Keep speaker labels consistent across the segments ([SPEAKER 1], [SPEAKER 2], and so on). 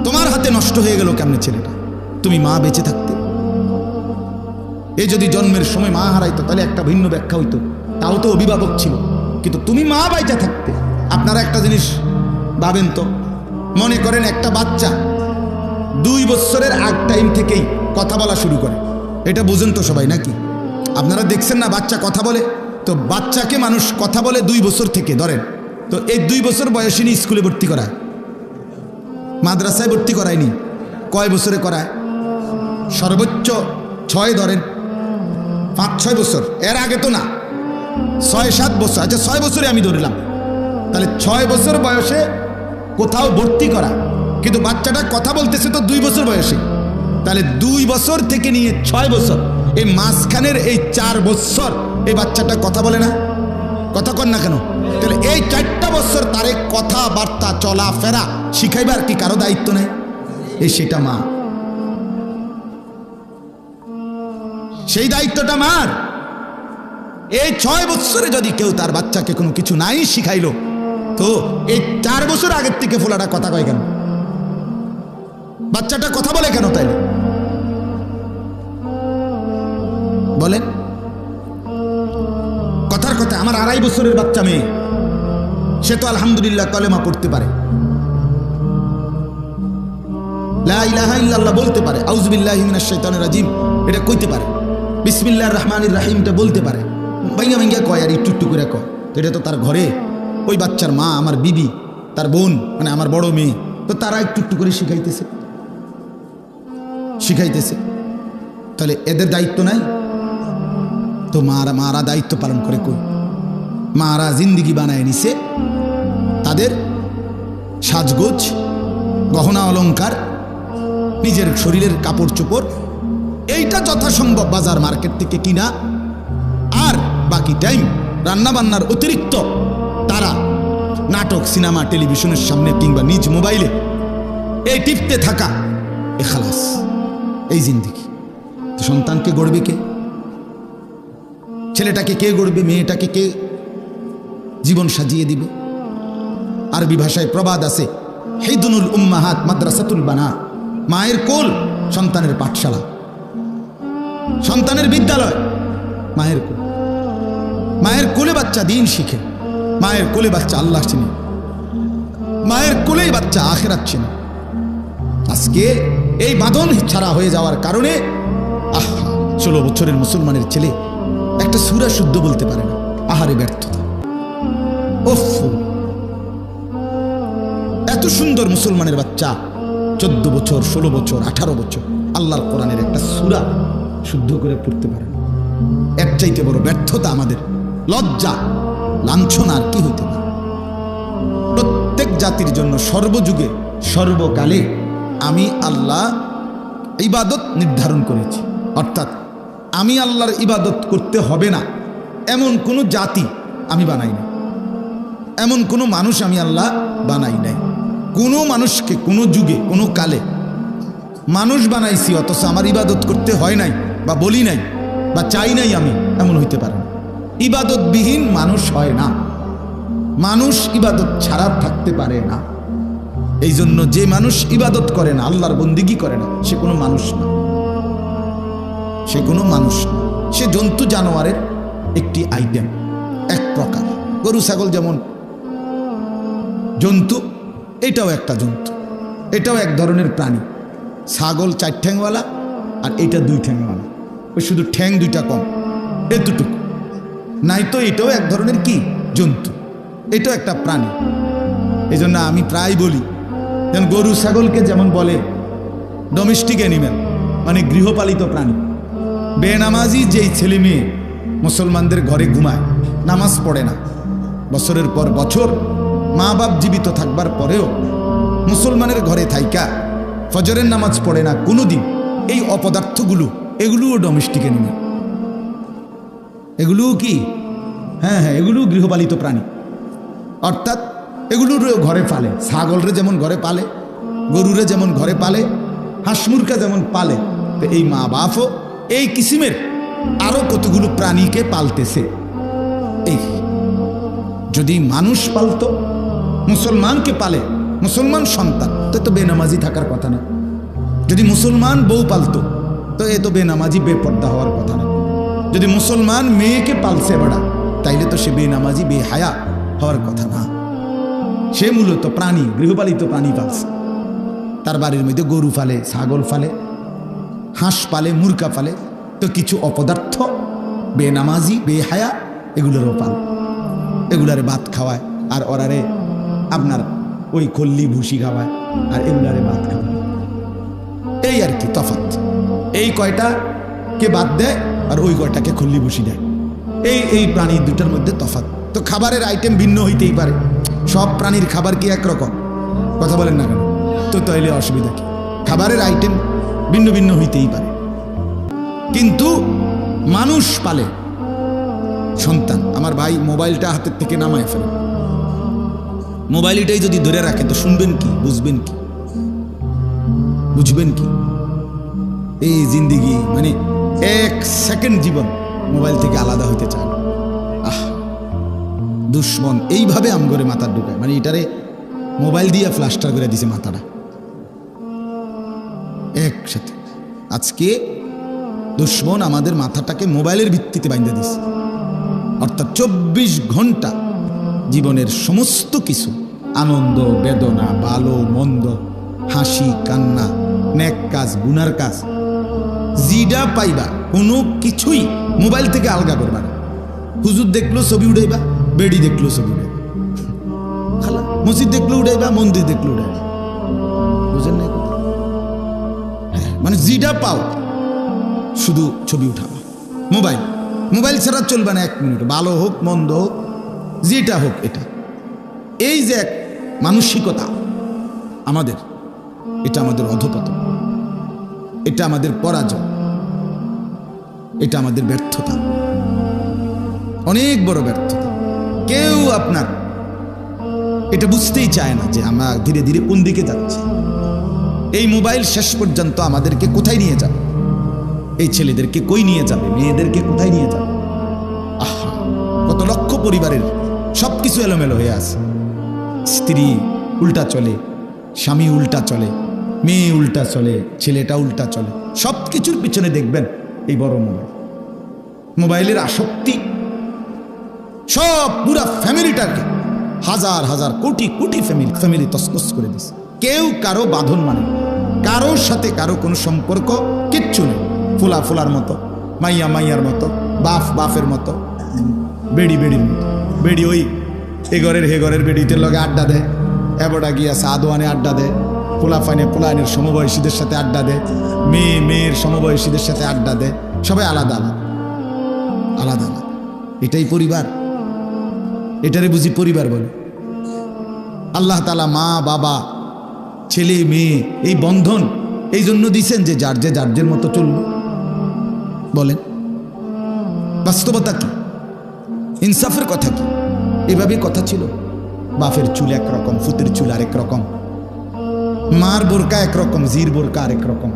[SPEAKER 1] তোমার হাতে নষ্ট হয়ে গেল কেমনে ছেলেটা? তুমি মা বেঁচে থাকতে, এই যদি জন্মের সময় মা হারাইতো তাহলে একটা ভিন্ন ব্যাখ্যা হইতো, তাও তো অভিভাবক ছিল, কিন্তু তুমি মা বেঁচে থাকতে। আপনারা একটা জিনিস ভাবেন তো, মনে করেন একটা বাচ্চা 2 বছরের আগ টাইম থেকেই কথা বলা শুরু করে, এটা বুঝেন তো সবাই নাকি? আপনারা দেখছেন না বাচ্চা কথা বলে? তো বাচ্চাকে মানুষ কথা বলে 2 বছর থেকে ধরেন, তো এই 2 বছর বয়সে নিয়ে স্কুলে ভর্তি করায়, মাদ্রাসায় ভর্তি করায়নি, কয় বছরে করায়? সর্বোচ্চ 6 ধরেন, 5-6 বছর, এর আগে তো না, 6-7 বছর। আচ্ছা 6 বছরে আমি ধরলাম, তাহলে 6 বছর বয়সে কোথাও ভর্তি করা, কিন্তু বাচ্চাটা কথা বলতেছে তো 2 বছর বয়সে, তাহলে 2 বছর থেকে নিয়ে 6 বছর, এই মাঝখানের এই 4 বছর এই বাচ্চাটা কথা বলে না, কথা কর না কেন? তাহলে এই 4টা বছর তারে কথাবার্তা চলাফেরা শিখাইবার কি কারো দায়িত্ব নেই? এই সেটা মা, সেই দায়িত্বটা মার। এই 6 বছরে যদি কেউ তার বাচ্চাকে কোনো কিছু নাই শিখাইলো, তো এই 4 বছর আগের থেকে ফোলাটা কথা কয় কেন? বাচ্চাটা কথা বলে কেন তাইলে বলেন? কথার কথা, আমার 2.5 বছরের বাচ্চা মেয়ে, সে তো আলহামদুলিল্লাহ কলেমা পড়তে পারে, লা ইলাহা ইল্লাল্লাহ বলতে পারে, আউযু বিল্লাহি মিনাশ শাইতানির রাজিম এটা কইতে পারে, বিসমিল্লাহির রহমানির রহিমটা বলতে পারে, ভাইয়া ভাইয়া কয় আর একটু একটু করে কয়। তো এটা তো তার ঘরে ওই বাচ্চার মা, আমার বিবি, তার বোন, মানে আমার বড় মেয়ে, তো তারা একটু একটু করে শিখাইতেছে। তাহলে এদের দায়িত্ব নাই? তো মারা দায়িত্ব পালন করে কই? মারা জিন্দিগি বানায় নিছে, তাদের সাজগোজ, গহনা অলংকার, নিজের শরীরের কাপড় চোপড়, এইটা যথাসম্ভব বাজার মার্কেট থেকে কিনা, আর বাকি টাইম রান্নাবান্নার অতিরিক্ত তারা নাটক, সিনেমা, টেলিভিশনের সামনে কিংবা নিজ মোবাইলে এই টিপতে থাকা, এ খালাস, এই জিন্দিগি। তো সন্তানকে গড়বে কে? ছেলেটাকে কে গড়বে? মেয়েটাকে কে জীবন সাজিয়ে দিবে? আরবি ভাষায় প্রবাদ আছে, হিদুনুল উম্মাহাত মাদ্রাসাতুল বানাত, মায়ের কোল সন্তানের পাঠশালা, সন্তানের বিদ্যালয় মায়ের কোল। মায়ের কোলে বাচ্চা দিন শিখে, মায়ের কোলে বাচ্চা আল্লাহ চিনে, মায়ের কোলেই বাচ্চা আখিরাত চিনে। আজকে এই বাঁধন ছাড়া হয়ে যাওয়ার কারণে 16 বছরের মুসলমানের ছেলে একটা সূরা শুদ্ধ বলতে পারে না, আহারে ব্যর্থতা। ওফ, এত সুন্দর মুসলমানের বাচ্চা 14 বছর, 16 বছর, 18 বছর আল্লাহর কোরআনের একটা সূরা শুদ্ধ করে পড়তে পারে না। এর চাইতে বড় ব্যর্থতা, আমাদের লজ্জা, লাঞ্ছনা আর কি হইতে পারে? প্রত্যেক জাতির জন্য সর্বযুগে সর্বকালে আমি আল্লাহ ইবাদত নির্ধারণ করেছি, অর্থাৎ আমি আল্লাহর ইবাদত করতে হবে না এমন কোনো জাতি আমি বানাই নাই, এমন কোনো মানুষ আমি আল্লাহ বানাই নাই। কোনো মানুষকে কোনো যুগে কোনো কালে মানুষ বানাইছি, অথচ আমার ইবাদত করতে হয় নাই বা বলি নাই বা চাই নাই আমি, এমন হইতে পারে না। ইবাদতবিহীন মানুষ হয় না, মানুষ ইবাদত ছাড়া থাকতে পারে না। এই জন্য যে মানুষ ইবাদত করে না, আল্লাহর বন্দিগি করে না, সে কোনো মানুষ না, সে কোনো মানুষ না, সে জন্তু জানোয়ারের একটি আইটেম, এক প্রকার। গরু ছাগল যেমন জন্তু, এটাও একটা জন্তু, এটাও এক ধরনের প্রাণী। ছাগল 4 ঠ্যাংওয়ালা আর এটা 2 ঠ্যাংওয়ালা, ওই শুধু ঠ্যাং 2টা কম, এতটুকু। নাই তো এটাও এক ধরনের কি জন্তু, এটাও একটা প্রাণী। এই জন্য আমি প্রায় বলি, যেমন গরু ছাগলকে যেমন বলে ডোমেস্টিক অ্যানিম্যাল, মানে গৃহপালিত প্রাণী। বেনামাজি যেই ছেলে মেয়ে মুসলমানদের ঘরে ঘুমায়, নামাজ পড়ে না, বছরের পর বছর মা বাপ জীবিত থাকবার পরেও মুসলমানের ঘরে থাইকা ফজরের নামাজ পড়ে না কোনোদিন, এই অপদার্থগুলো, এগুলোও ডোমেস্টিক অ্যানিম্যাল, এগুলোও কি? হ্যাঁ, এগুলোও গৃহপালিত প্রাণী, অর্থাৎ এগুলোরও ঘরে পালে। ছাগলরে যেমন ঘরে পালে, গরুরে যেমন ঘরে পালে, হাঁস মুরগা যেমন পালে, তো এই মা বাপও এই কিসিমের আরো কতগুলো প্রাণীকে পালতেছে। এই যদি মানুষ পালতো, মুসলমানকে পালে, মুসলমান সন্তান তো বেনামাজি থাকার কথা না। যদি মুসলমান বউ পালতো তো এ তো বেনামাজি বেপর্দা হওয়ার কথা না। যদি মুসলমান মেয়েকে পালছে বেড়া তাইলে তো সে বেনামাজি বেহায়া হওয়ার কথা না। সে মূলত প্রাণী, গৃহপালিত প্রাণী পালছে। তার বাড়ির মধ্যে গরু ফালে, ছাগল ফালে, হাঁস পালে, মুরগা পালে, তো কিছু অপদার্থ বেনামাজি বেহায়া এগুলোরও পাল, এগুলারে ভাত খাওয়ায় আর ওরারে আপনার ওই কল্লি ভুসি খাওয়ায় আর এগুলারে ভাত খাওয়ায়। এই আর কি তফাৎ। এই কয়টা কে বাদ দেয় আর ওই কয়টাকে খল্লি ভুসি দেয়। এই প্রাণী দুটার মধ্যে তফাৎ। তো খাবারের আইটেম ভিন্ন হইতেই পারে। সব প্রাণীর খাবার কি একরকম? কথা বলেন না কেন? তো তাইলে অসুবিধা কি? খাবারের আইটেম ভিন্ন ভিন্ন হইতেই পারে, কিন্তু মানুষ পালে সন্তান। আমার ভাই মোবাইলটা হাতের থেকে নামায় ফেলে, মোবাইলটাই যদি ধরে রাখে তো শুনবেন কি, বুঝবেন কি, বুঝবেন কি? এই জিন্দিগি মানে এক সেকেন্ড জীবন মোবাইল থেকে আলাদা হইতে চায় না। দুশ্মন এইভাবে আম করে মাথার ঢুকায়, মানে এটারে মোবাইল দিয়ে প্লাস্টার করে দিছে মাথাটা একসাথে। আজকে দুশ্মন আমাদের মাথাটাকে মোবাইলের ভিত্তিতে বাইন্ধে দিছে, অর্থাৎ 24 ঘন্টা জীবনের সমস্ত কিছু, আনন্দ বেদনা, ভালো মন্দ, হাসি কান্না, নেক কাজ গুনার কাজ, জিডা পাইবা কোনো কিছুই মোবাইল থেকে আলগা করবা না। হুজুর দেখলো ছবি উঠাইবা, বেড়ি দেখলো ছবি উঠাইবা, খালা মসজিদ দেখলো উঠাইবা, মন্দির দেখলো উঠাইবা, বুঝেন না? মানে জিডা পাও শুধু ছবি উঠাবা। মোবাইল মোবাইল ছাড়া চলবে না এক মিনিট, ভালো হোক মন্দ হোক যেটা হোক। এটা এই যে এক মানসিকতা আমাদের, এটা আমাদের অধপতন, এটা আমাদের পরাজয়, এটা আমাদের ব্যর্থতা, অনেক বড় ব্যর্থতা। কেউ আপনার এটা বুঝতেই চায় না যে আমরা ধীরে ধীরে কোন দিকে যাচ্ছি। এই মোবাইল শেষ পর্যন্ত আমাদেরকে কোথায় নিয়ে যাবে? এই ছেলেদেরকে কই নিয়ে যাবে? মেয়েদেরকে কোথায় নিয়ে যাবে? আহা, কত লক্ষ পরিবারের সবকিছু এলোমেলো হয়ে আছে। স্ত্রী উল্টা চলে, স্বামী উল্টা চলে, মেয়ে উল্টা চলে, ছেলেটা উল্টা চলে। সব কিছুর পিছনে দেখবেন এই বড় মোবাইল, মোবাইলের আসক্তি সব পুরা ফ্যামিলিটাকে, হাজার হাজার কোটি কোটি ফ্যামিলি তছনছ করে দিছে। কেউ কারো বাঁধন মানে, কারোর সাথে কারো কোনো সম্পর্ক কিচ্ছু নেই। ফুলা ফুলার মতো, মাইয়া মাইয়ার মতো, বাপ বাপের মতো, বেড়ি বেড়ির মতো। বেড়ি ওই এঘরের হেঘরের বেড়িতে লগে আড্ডা দেয়, এবটা গিয়া সাদোয়ানে আড্ডা দেয়, পোলাফাইনে পোলাইনের সমবয়সীদের সাথে আড্ডা দেয়, মেয়ে মেয়ের সমবয়সীদের সাথে আড্ডা দেয়। সবাই আলাদা আলাদা আলাদা আলাদা। এটাই পরিবার? এটারে বুঝি পরিবার বলে? আল্লাহ তাআলা মা বাবা ছেলে মেয়ে এই বন্ধন এই জন্য দিছেন যে যার মতো চলবে। বলেন বাস্তবতা কি? ইনসাফের কথা কি? এভাবে কথা ছিল। বাপের চুল একরকম, ফুতের চুল আরেক রকম, মার বোরকা একরকম, জির বোরকা আরেক রকম,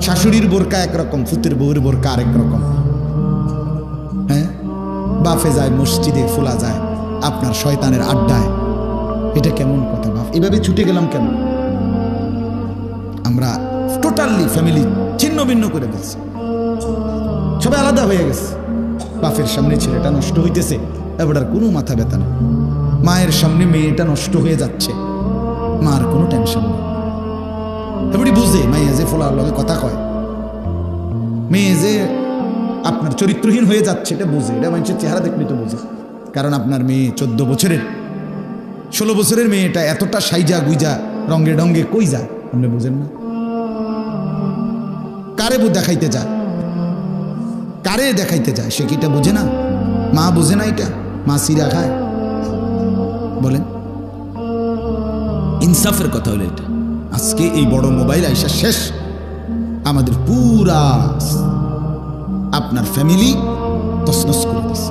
[SPEAKER 1] শাশুড়ির বোরকা একরকম, ফুতের বউর বোরকা আরেক রকম। হ্যাঁ, বাপে যায় মসজিদে, ফোলা যায় আপনার শয়তানের আড্ডায়। এটা কেমন কথা বাপ? এভাবে ছুটে গেলাম কেন? আমরা টোটালি ফ্যামিলি ছিন্ন ভিন্ন করে দিচ্ছি, সবাই আলাদা হয়ে গেছে। বাপের সামনে ছেলেটা নষ্ট হইতেছে, এবার কোনো মাথা ব্যথা নেই। মায়ের সামনে মেয়েটা নষ্ট হয়ে যাচ্ছে, মার কোনো টেনশন নেই। এবারই বুঝে মাইয়া যে ফোলার লগে কথা কয়, মেয়ে যে আপনার চরিত্রহীন হয়ে যাচ্ছে এটা বুঝে। এটা মানুষের চেহারা দেখলে তো বুঝে। কারণ আপনার মেয়ে 14 বছরের 16 বছরের মেয়েটা এতটা সাইজা গুইজা রঙে ডঙ্গে কই যায় আপনি বুঝেন না? কারে দেখাইতে যায়, কারে দেখাইতে যায়? সে কি এটা বুঝে না? মা বুঝে না এটা? মা সিরা খায়? বলেন ইনসাফের কথা হলো এটা। আজকে এই বড় মোবাইল আইসা শেষ আমাদের পুরা আপনার ফ্যামিলি তছনছ করে দিচ্ছে।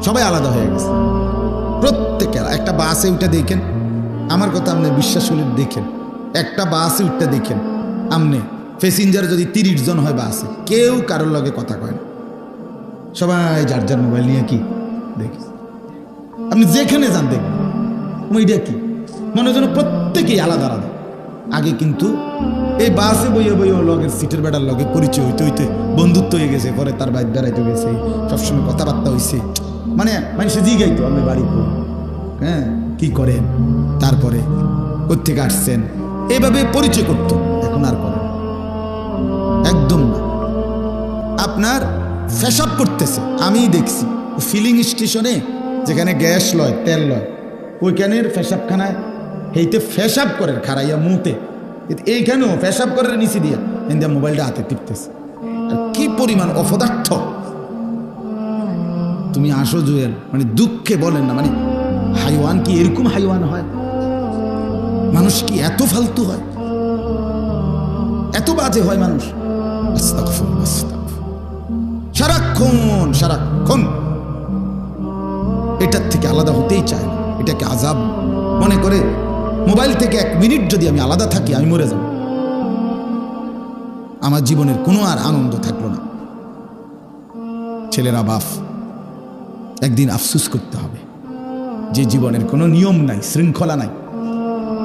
[SPEAKER 1] সবাই আলাদা হয়ে গেছে। প্রত্যেকের একটা বাসে উঠে দেখেন, আমার কথা আপনি বিশ্বাস হলে দেখেন, একটা বাসে উঠতে দেখেন আমনে প্যাসেঞ্জার যদি 30 জন হয় বাসে, কেউ কারোর লগে কথা কয় না, সবাই যার মোবাইল নিয়ে কি দেখি। আপনি যেখানে যান দেখবেন ওইটা কি মনে যেন প্রত্যেকেই আলাদা আলাদা। আগে কিন্তু এই বাসে বইয়ে বইয়ে লগের সিটের বেড়ার লগে পরিচয় হইতে হইতে বন্ধুত্ব হয়ে গেছে, পরে তার বাইর বেড়াইতে গেছে, সবসময় কথাবার্তা হয়েছে, মানে মানুষে জিগাইতো আমি বাড়ি করি, হ্যাঁ কি করেন, তারপরে কোত্থেকে আসছেন, এইভাবে পরিচয় করতো। এখন আর করে একদম না। আপনার ফেসাব করতেছে, আমি দেখছি ফিলিং স্টেশনে যেখানে গ্যাস লয় তেল লয় ওইখানের ফেসাবখানায় এইতে ফেসাব করে খারাইয়া মুতে, এইখানেও ফেসাব করে নিচে দিয়া এদিকে মোবাইলটা হাতে টিপতেছে। আর কি পরিমাণ অপদার্থ! তুমি আসো জুয়েল, মানে দুঃখে বলেন না, মানে হাইওয়ান কি এরকম হাইওয়ান হয়? মানুষ কি এত ফালতু হয়, এত বাজে হয় মানুষ? আস্তাগফিরুল্লাহ, আস্তাগফিরুল্লাহ। সারাক্ষণ এটার থেকে আলাদা হতেই চায় না, এটাকে আযাব মনে করে। মোবাইল থেকে 1 মিনিট যদি আমি আলাদা থাকি আমি মরে যাব, আমার জীবনের কোনো আর আনন্দ থাকলো না। ছেলেরা বাপ, একদিন আফসোস করতে হবে যে জীবনের কোনো নিয়ম নাই, শৃঙ্খলা নাই।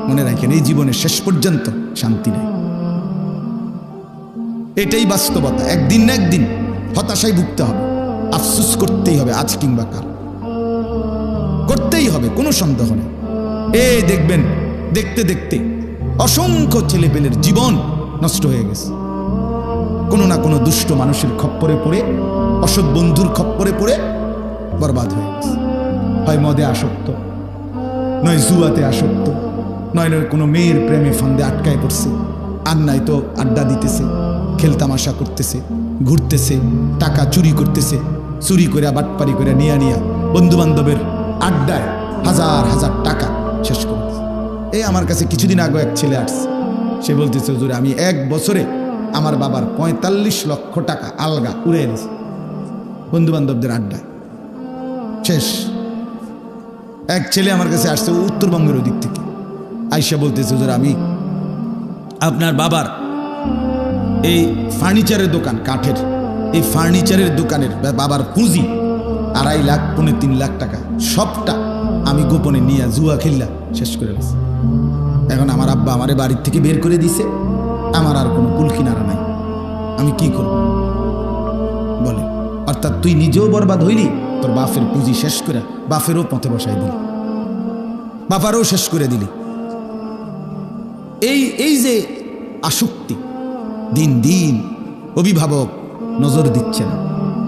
[SPEAKER 1] মনে রাখেন, এই জীবনের শেষ পর্যন্ত শান্তি নেই, এটাই বাস্তবতা। একদিন না একদিন হতাশায় ভুগতে হবে, আফসোস করতেই হবে, আজ কিংবা কাল করতেই হবে, কোনো সন্দেহ নেই। এই দেখবেন দেখতে দেখতে অসংখ্য ছেলেপেলের জীবন নষ্ট হয়ে গেছে, কোনো না কোনো দুষ্ট মানুষের খপ্পরে পড়ে, অসৎ বন্ধুর খপ্পরে পড়ে বরবাদ হয়ে গেছে। হয় মদে আসক্ত, নয় জুয়াতে আসক্ত, নয় কোনো মেয়ের প্রেমে ফান্দে আটকায় পড়ছে, আর নাই তো আড্ডা দিতেছে, খেলতামাশা করতেছে, ঘুরতেছে, টাকা চুরি করতেছে, চুরি করে বাটপারি করে নিয়া বন্ধু বান্ধবের আড্ডায় হাজার হাজার টাকা শেষ করতেছে। এই আমার কাছে কিছুদিন আগে এক ছেলে আসছে, সে বলতেছে হুজুর আমি 1 বছরে আমার বাবার 45 লক্ষ টাকা আলগা উড়ে এনেছে বন্ধু বান্ধবদের আড্ডায়, শেষ। এক ছেলে আমার কাছে আসছে উত্তরবঙ্গের ওদিক থেকে, আইসা বলতেছে হুজুর আমি আপনার বাবার এই ফার্নিচারের দোকান, কাঠের এই ফার্নিচারের দোকানের বাবার পুঁজি 2.5 লাখ 3 লাখ টাকা সবটা আমি গোপনে নিয়ে জুয়া খেললা শেষ করে গেছি। এখন আমার আব্বা আমারে বাড়ির থেকে বের করে দিছে, আমার আর কোনো কুল কিনারা নাই, আমি কি করব বলে? অর্থাৎ তুই নিজেও বরবাদ হইলি, তোর বাপের পুঁজি শেষ করে বাপেরও পথে বসাই দিলি, বাপারও শেষ করে দিলি। এই যে আসক্তি, দিন দিন অভিভাবক নজর দিচ্ছে না,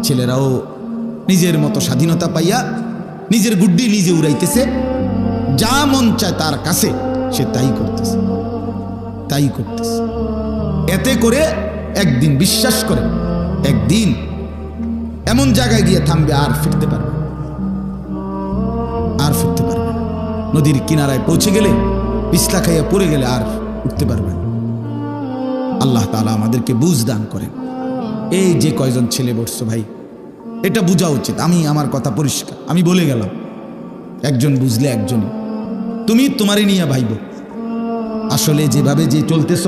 [SPEAKER 1] ছেলেরাও নিজের মতো স্বাধীনতা পাইয়া নিজের গুড্ডি নিজে উড়াইতেছে, যা মন চায় তার কাছে সে তাই করতেছে। এতে করে একদিন বিশ্বাস করে, একদিন এমন জায়গায় গিয়ে থামবে আর ফিরতে পারবে না। নদীর কিনারায় পৌঁছে গেলে, পিছলা খাইয়া পড়ে গেলে আর উঠতে পারবে না। আল্লাহ তাআলা আমাদেরকে বুঝ দান করেন। এই যে কয়জন ছেলে বসছো ভাই, এটা বোঝা উচিত। আমার কথা পরিষ্কার, আমি বলে গেলাম, একজন বুঝলে একজনই। তুমি তোমারই নিয়ে ভাইব, আসলে যেভাবে যে চলতেছ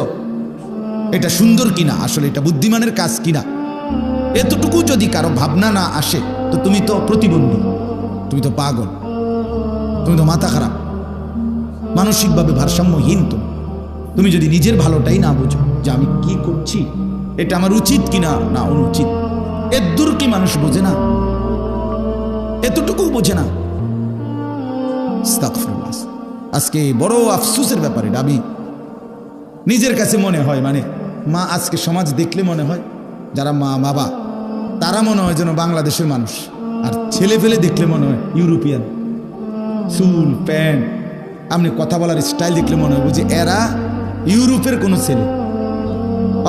[SPEAKER 1] এটা সুন্দর কিনা, আসলে এটা বুদ্ধিমানের কাজ কিনা, এতটুকু যদি কারো ভাবনা না আসে তো তুমি তো প্রতিবন্ধী, তুমি তো পাগল, তুমি তো মাথা খারাপ, মানসিকভাবে ভারসাম্যহীন। তুমি যদি নিজের ভালোটাই না বুঝো যে আমি কি করছি, এটা আমার উচিত কিনা না অনুচিত, এর দূর কি মানুষ বোঝে না? এতটুকু বোঝে না। আস্তাগফিরুল্লাহ। আজকে বড় আফসোসের ব্যাপার এটা। আমি নিজের কাছে মনে হয়, মানে মা, আজকে সমাজ দেখলে মনে হয় যারা মা বাবা তারা মনে হয় যেন বাংলাদেশের মানুষ, আর ছেলে ফেলে দেখলে মনে হয় ইউরোপিয়ান। চুল প্যান্ট, আপনি কথা বলার স্টাইল দেখলে মনে হয় যে এরা ইউরোপের কোনো ছেলে,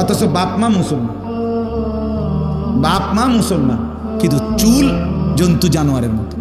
[SPEAKER 1] অথচ বাপ মা মুসলমান, কিন্তু চুল জন্তু জানোয়ারের মতো।